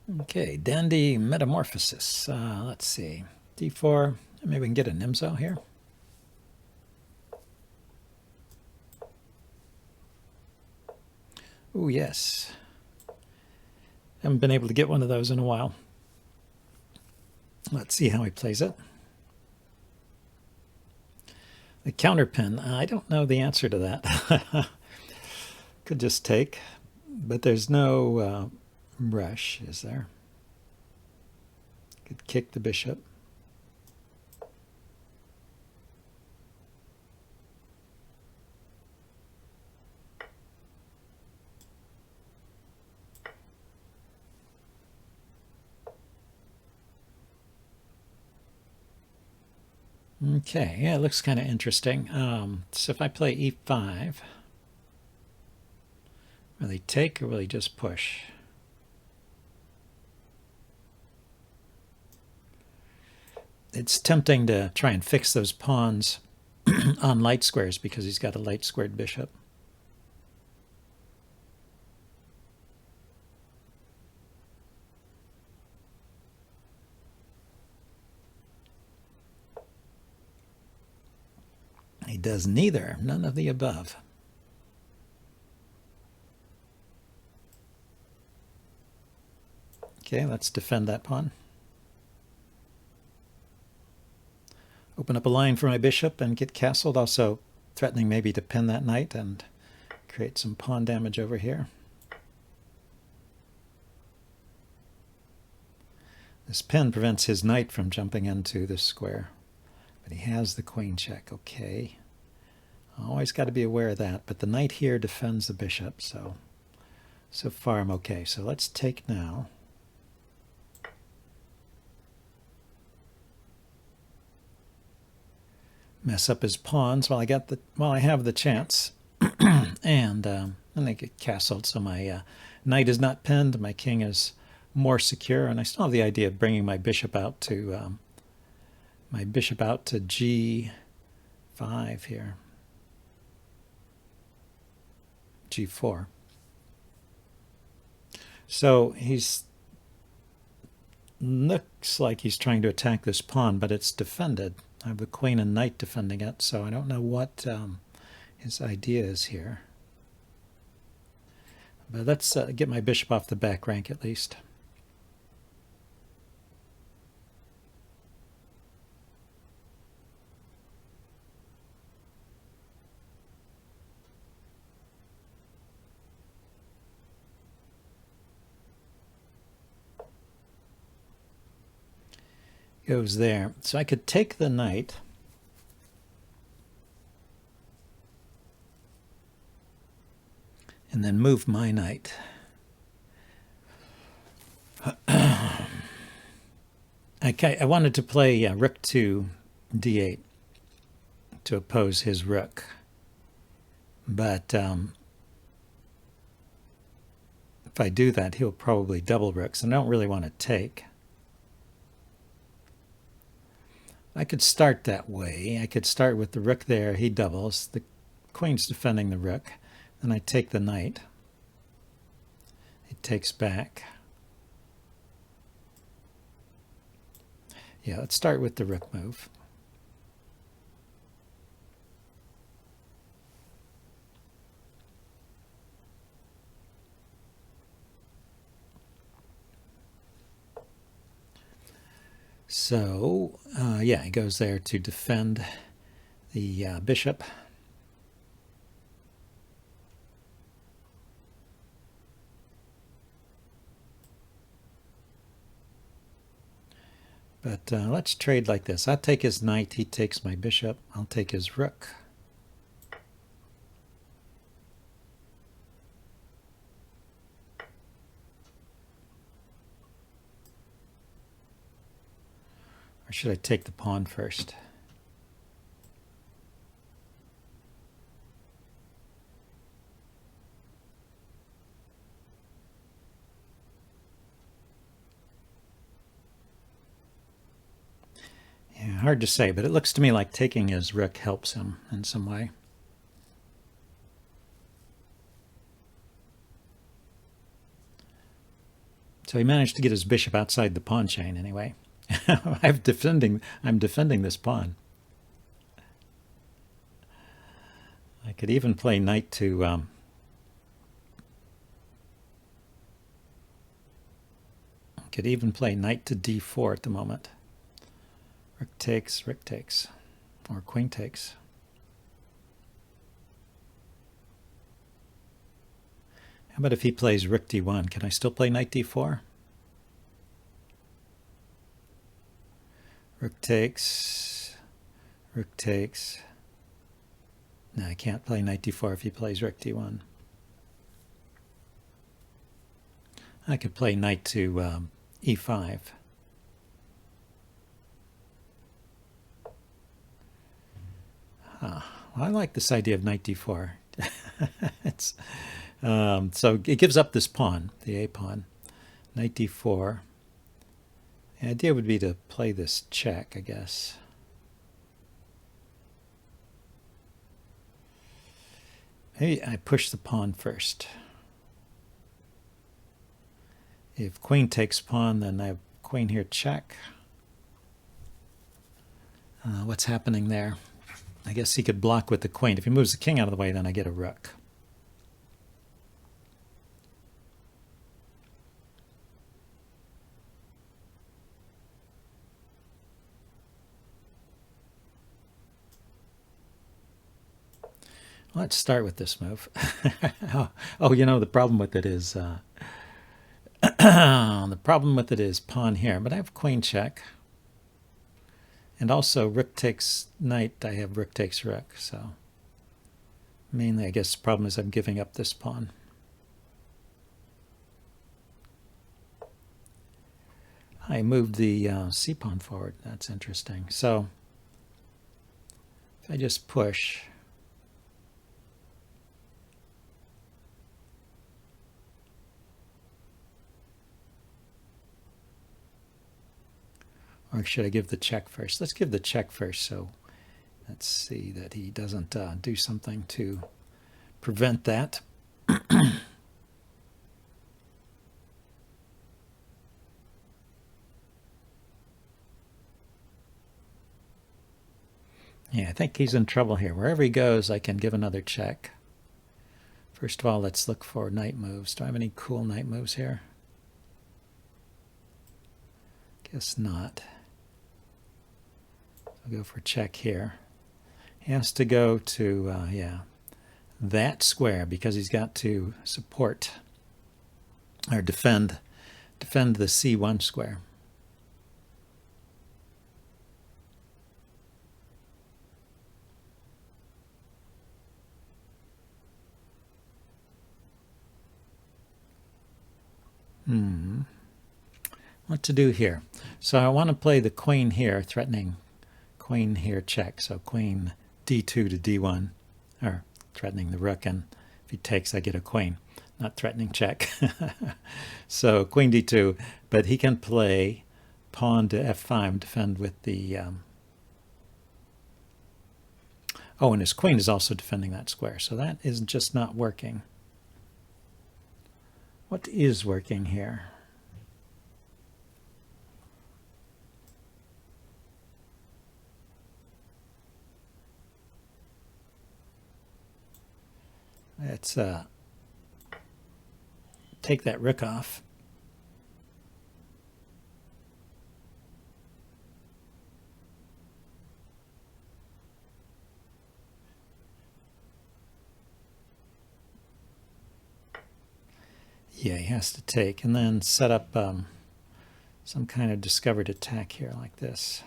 Okay, dandy metamorphosis. Let's see. D4. Maybe we can get a Nimzo here. Oh, yes. Haven't been able to get one of those in a while. Let's see how he plays it. The counterpin. I don't know the answer to that. Could just take, but there's no rush, is there? Could kick the bishop. Okay, yeah, it looks kind of interesting. So if I play e5, will he take or will he just push? It's tempting to try and fix those pawns on light squares because he's got a light squared bishop. He does neither, none of the above. Okay, let's defend that pawn. Open up a line for my bishop and get castled, also threatening maybe to pin that knight and create some pawn damage over here. This pin prevents his knight from jumping into this square, but he has the queen check. Okay, always got to be aware of that, but the knight here defends the bishop, so far I'm okay. So let's take now. Mess up his pawns while I have the chance, and then they get castled. So my knight is not pinned. My king is more secure, and I still have the idea of bringing my bishop out to G5 here, G4. So he's looks like he's trying to attack this pawn, but it's defended. I have the queen and knight defending it, so I don't know what his idea is here. But let's get my bishop off the back rank at least. Goes there. So I could take the knight. And then move my knight. I wanted to play rook to d8 to oppose his rook. But if I do that, he'll probably double rooks, and I don't really want to take. I could start that way. I could start with the rook there. He doubles. The queen's defending the rook. Then I take the knight. It takes back. Yeah, let's start with the rook move. So, yeah, he goes there to defend the bishop. But let's trade like this. I'll take his knight, he takes my bishop. I'll take his rook. Or should I take the pawn first? Yeah, hard to say, but it looks to me like taking his rook helps him in some way. So he managed to get his bishop outside the pawn chain anyway. I'm defending this pawn. I could even play knight to d4 at the moment. Rook takes, or queen takes. How about if he plays rook d1? Can I still play knight d4? Rook takes. No, I can't play knight d4 if he plays rook d1. I could play knight to e5. Well, I like this idea of knight d4. It's so it gives up this pawn, the a pawn. Knight d4. The idea would be to play this check, I guess. Maybe I push the pawn first. If queen takes pawn, then I have queen here check. What's happening there? I guess he could block with the queen. If he moves the king out of the way, then I get a rook. Let's start with this move. Oh, you know, the problem with it is pawn here, but I have queen check. And also rook takes knight, I have rook takes rook, so mainly I guess the problem is I'm giving up this pawn. I moved the c pawn forward. That's interesting. So if I just push, or should I give the check first? Let's give the check first. So let's see that he doesn't do something to prevent that. Yeah, I think he's in trouble here. Wherever he goes, I can give another check. First of all, let's look for knight moves. Do I have any cool knight moves here? Guess not. I'll go for check here. He has to go to, that square because he's got to support or defend the c1 square. What to do here? So I want to play the queen here, threatening queen here check. So queen d2 to d1, or threatening the rook, and if he takes, I get a queen. Not threatening check. So queen d2, but he can play pawn to f5, defend with the... Oh, and his queen is also defending that square, so that is just not working. What is working here? Let's take that rook off. Yeah, he has to take, and then set up some kind of discovered attack here like this.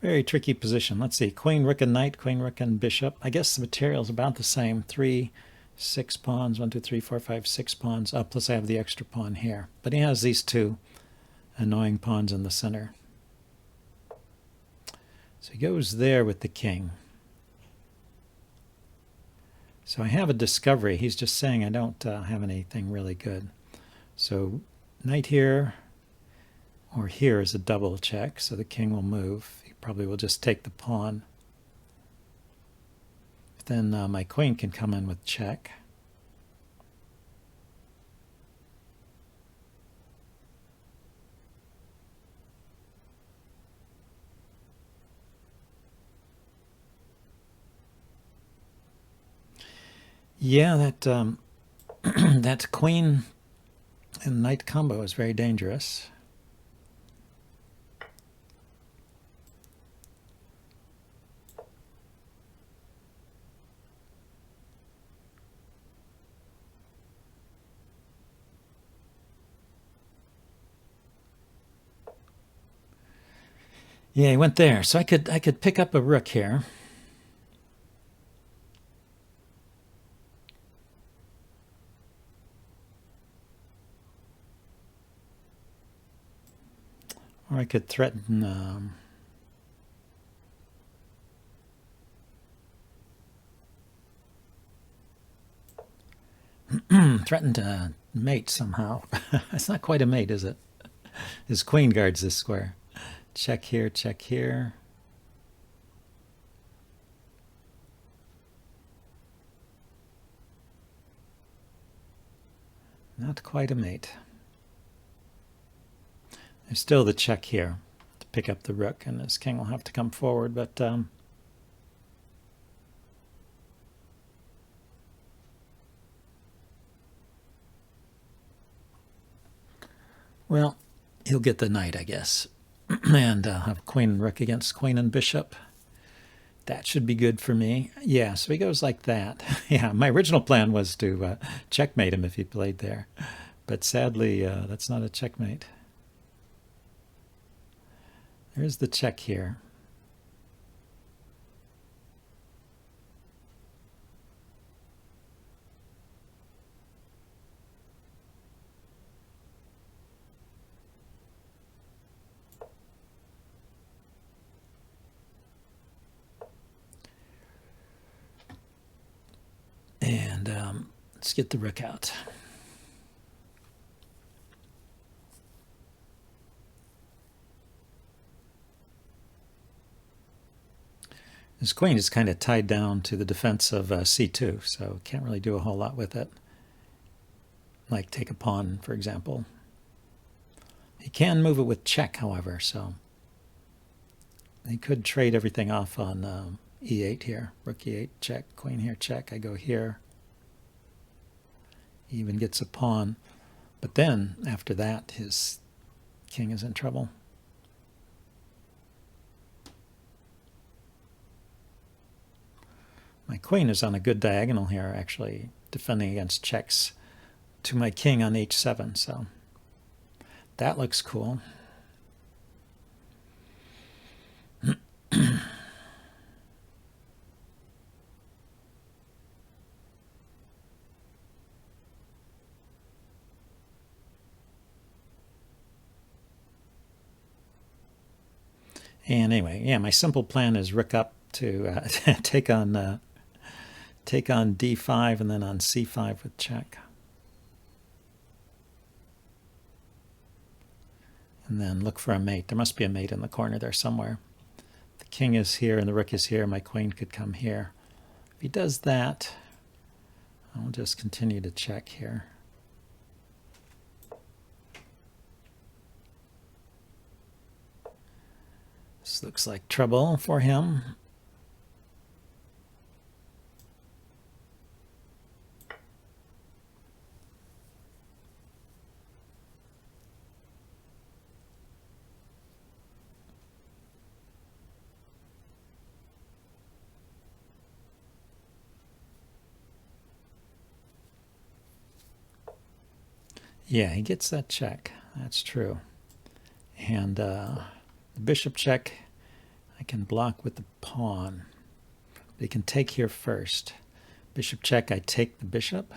Very tricky position. Let's see, queen, rook, and knight, queen, rook, and bishop. I guess the material is about the same. 3, 6 pawns, 1, 2, 3, 4, 5, 6 pawns. Plus I have the extra pawn here. But he has these two annoying pawns in the center. So he goes there with the king. So I have a discovery. He's just saying I don't have anything really good. So knight here or here is a double check, so the king will move. He probably will just take the pawn. Then my queen can come in with check. Yeah, that that queen and knight combo is very dangerous. Yeah, he went there, so I could pick up a rook here. Or I could threaten threaten to mate somehow. It's not quite a mate, is it? His queen guards this square. Check here, check here. Not quite a mate. There's still the check here to pick up the rook, and this king will have to come forward, but well, he'll get the knight, I guess. And have queen and rook against queen and bishop. That should be good for me. Yeah, so he goes like that. Yeah, my original plan was to checkmate him if he played there. But sadly, that's not a checkmate. There's the check here. And let's get the rook out. His queen is kind of tied down to the defense of c2, so can't really do a whole lot with it. Like take a pawn, for example. He can move it with check, however, so he could trade everything off on e8 here. Rook e8, check, queen here, check. I go here. He even gets a pawn. But then, after that, his king is in trouble. My queen is on a good diagonal here, actually, defending against checks to my king on h7, so that looks cool. And anyway, yeah, my simple plan is rook up to take on d5 and then on c5 with check. And then look for a mate. There must be a mate in the corner there somewhere. The king is here and the rook is here. My queen could come here. If he does that, I'll just continue to check here. This looks like trouble for him. Yeah, he gets that check. That's true. And the bishop check, I can block with the pawn. But he can take here first. Bishop check, I take the bishop.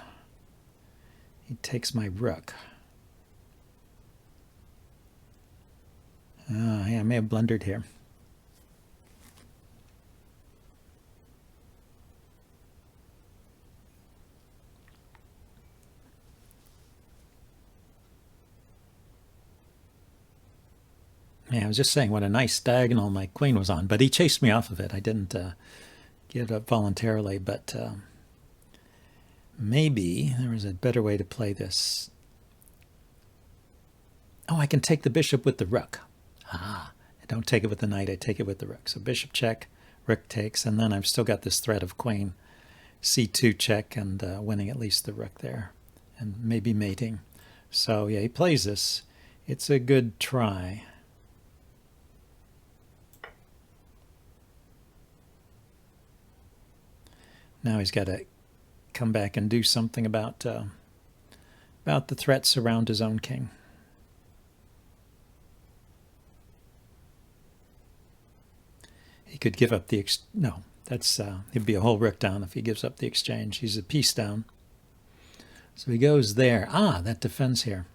He takes my rook. Yeah, I may have blundered here. Yeah, I was just saying what a nice diagonal my queen was on, but he chased me off of it. I didn't give it up voluntarily, but maybe there was a better way to play this. Oh, I can take the bishop with the rook. Ah, I don't take it with the knight, I take it with the rook. So bishop check, rook takes, and then I've still got this threat of queen c2 check and winning at least the rook there, and maybe mating. So yeah, he plays this. It's a good try. Now he's got to come back and do something about the threats around his own king. He could give up the no. That's he'd be a whole rook down if he gives up the exchange. He's a piece down. So he goes there. Ah, that defends here.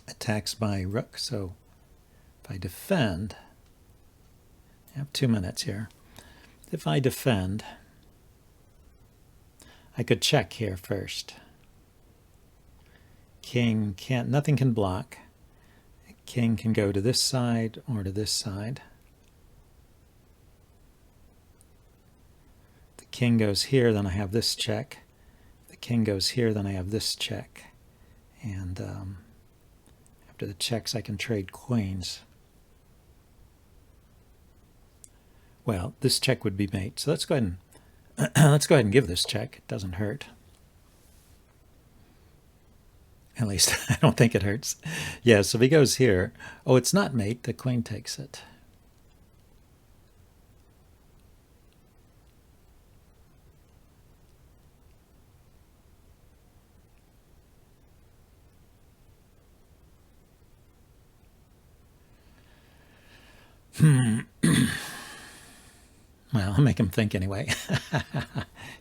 Attacks my rook. So if I defend, I have 2 minutes here. If I defend, I could check here first. King can't, nothing can block. King can go to this side or to this side. The king goes here, then I have this check. The king goes here, then I have this check. And after the checks, I can trade queens. Well, this check would be mate. So let's go ahead and let's go ahead and give this check. It doesn't hurt. At least I don't think it hurts. Yeah, so if he goes here, oh, it's not mate. The queen takes it. Well, I'll make him think anyway.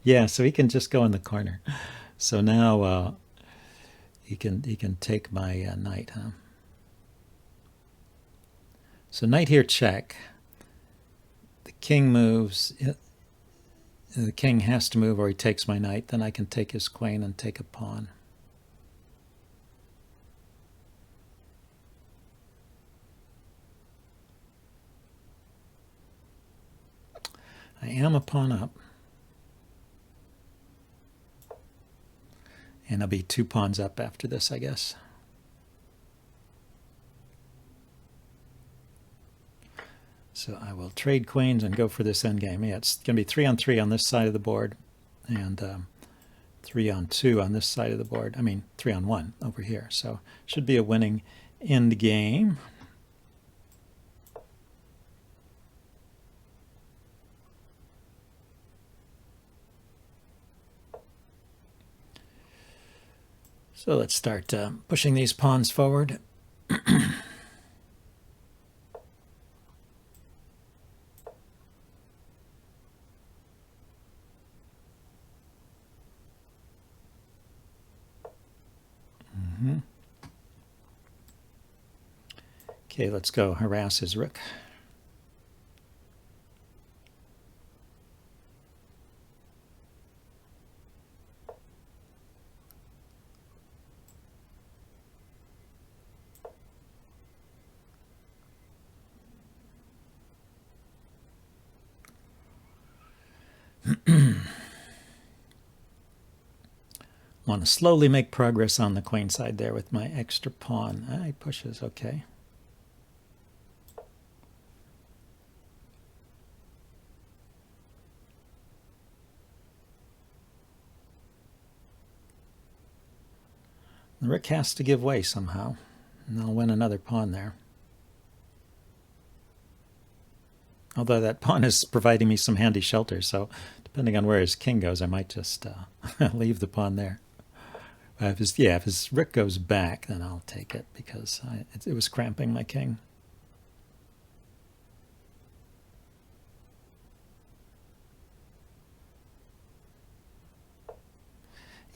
Yeah, so he can just go in the corner. So now he can take my knight, huh? So knight here check. The king moves. The king has to move or he takes my knight. Then I can take his queen and take a pawn. I am a pawn up. And I'll be 2 pawns up after this, I guess. So I will trade queens and go for this endgame. Yeah, it's going to be 3 on 3 on this side of the board, and 3 on 2 on this side of the board. I mean, 3 on 1 over here. So should be a winning endgame. So let's start pushing these pawns forward. Okay, let's go harass his rook. Want to slowly make progress on the queen side there with my extra pawn. He pushes, okay. The rook has to give way somehow, and I'll win another pawn there. Although that pawn is providing me some handy shelter, so depending on where his king goes, I might just leave the pawn there. If his rook goes back, then I'll take it because it was cramping my king.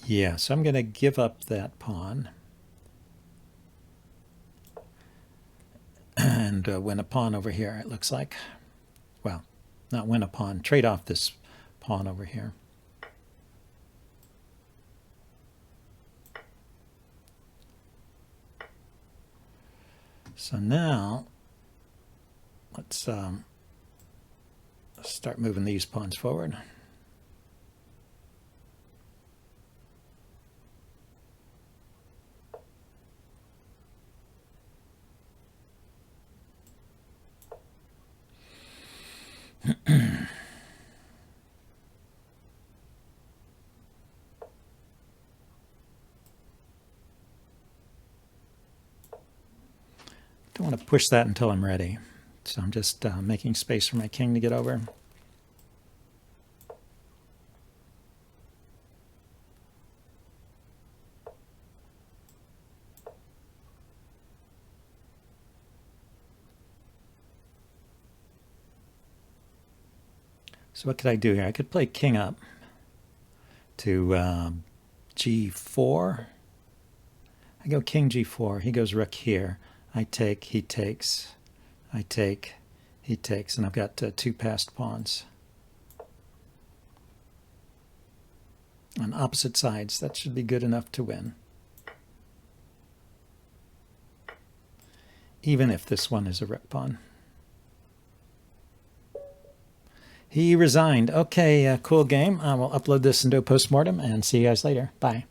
Yeah, so I'm going to give up that pawn and win a pawn over here, it looks like. Well, not win a pawn, trade off this pawn over here. So now Let's start moving these pawns forward. Don't want to push that until I'm ready. So I'm just making space for my king to get over. So what could I do here? I could play king up to g4. I go king g4. He goes rook here. I take, he takes. I take, he takes. And I've got two passed pawns. On opposite sides. That should be good enough to win. Even if this one is a rook pawn. He resigned. Okay, cool game. I will upload this and do a postmortem and see you guys later. Bye.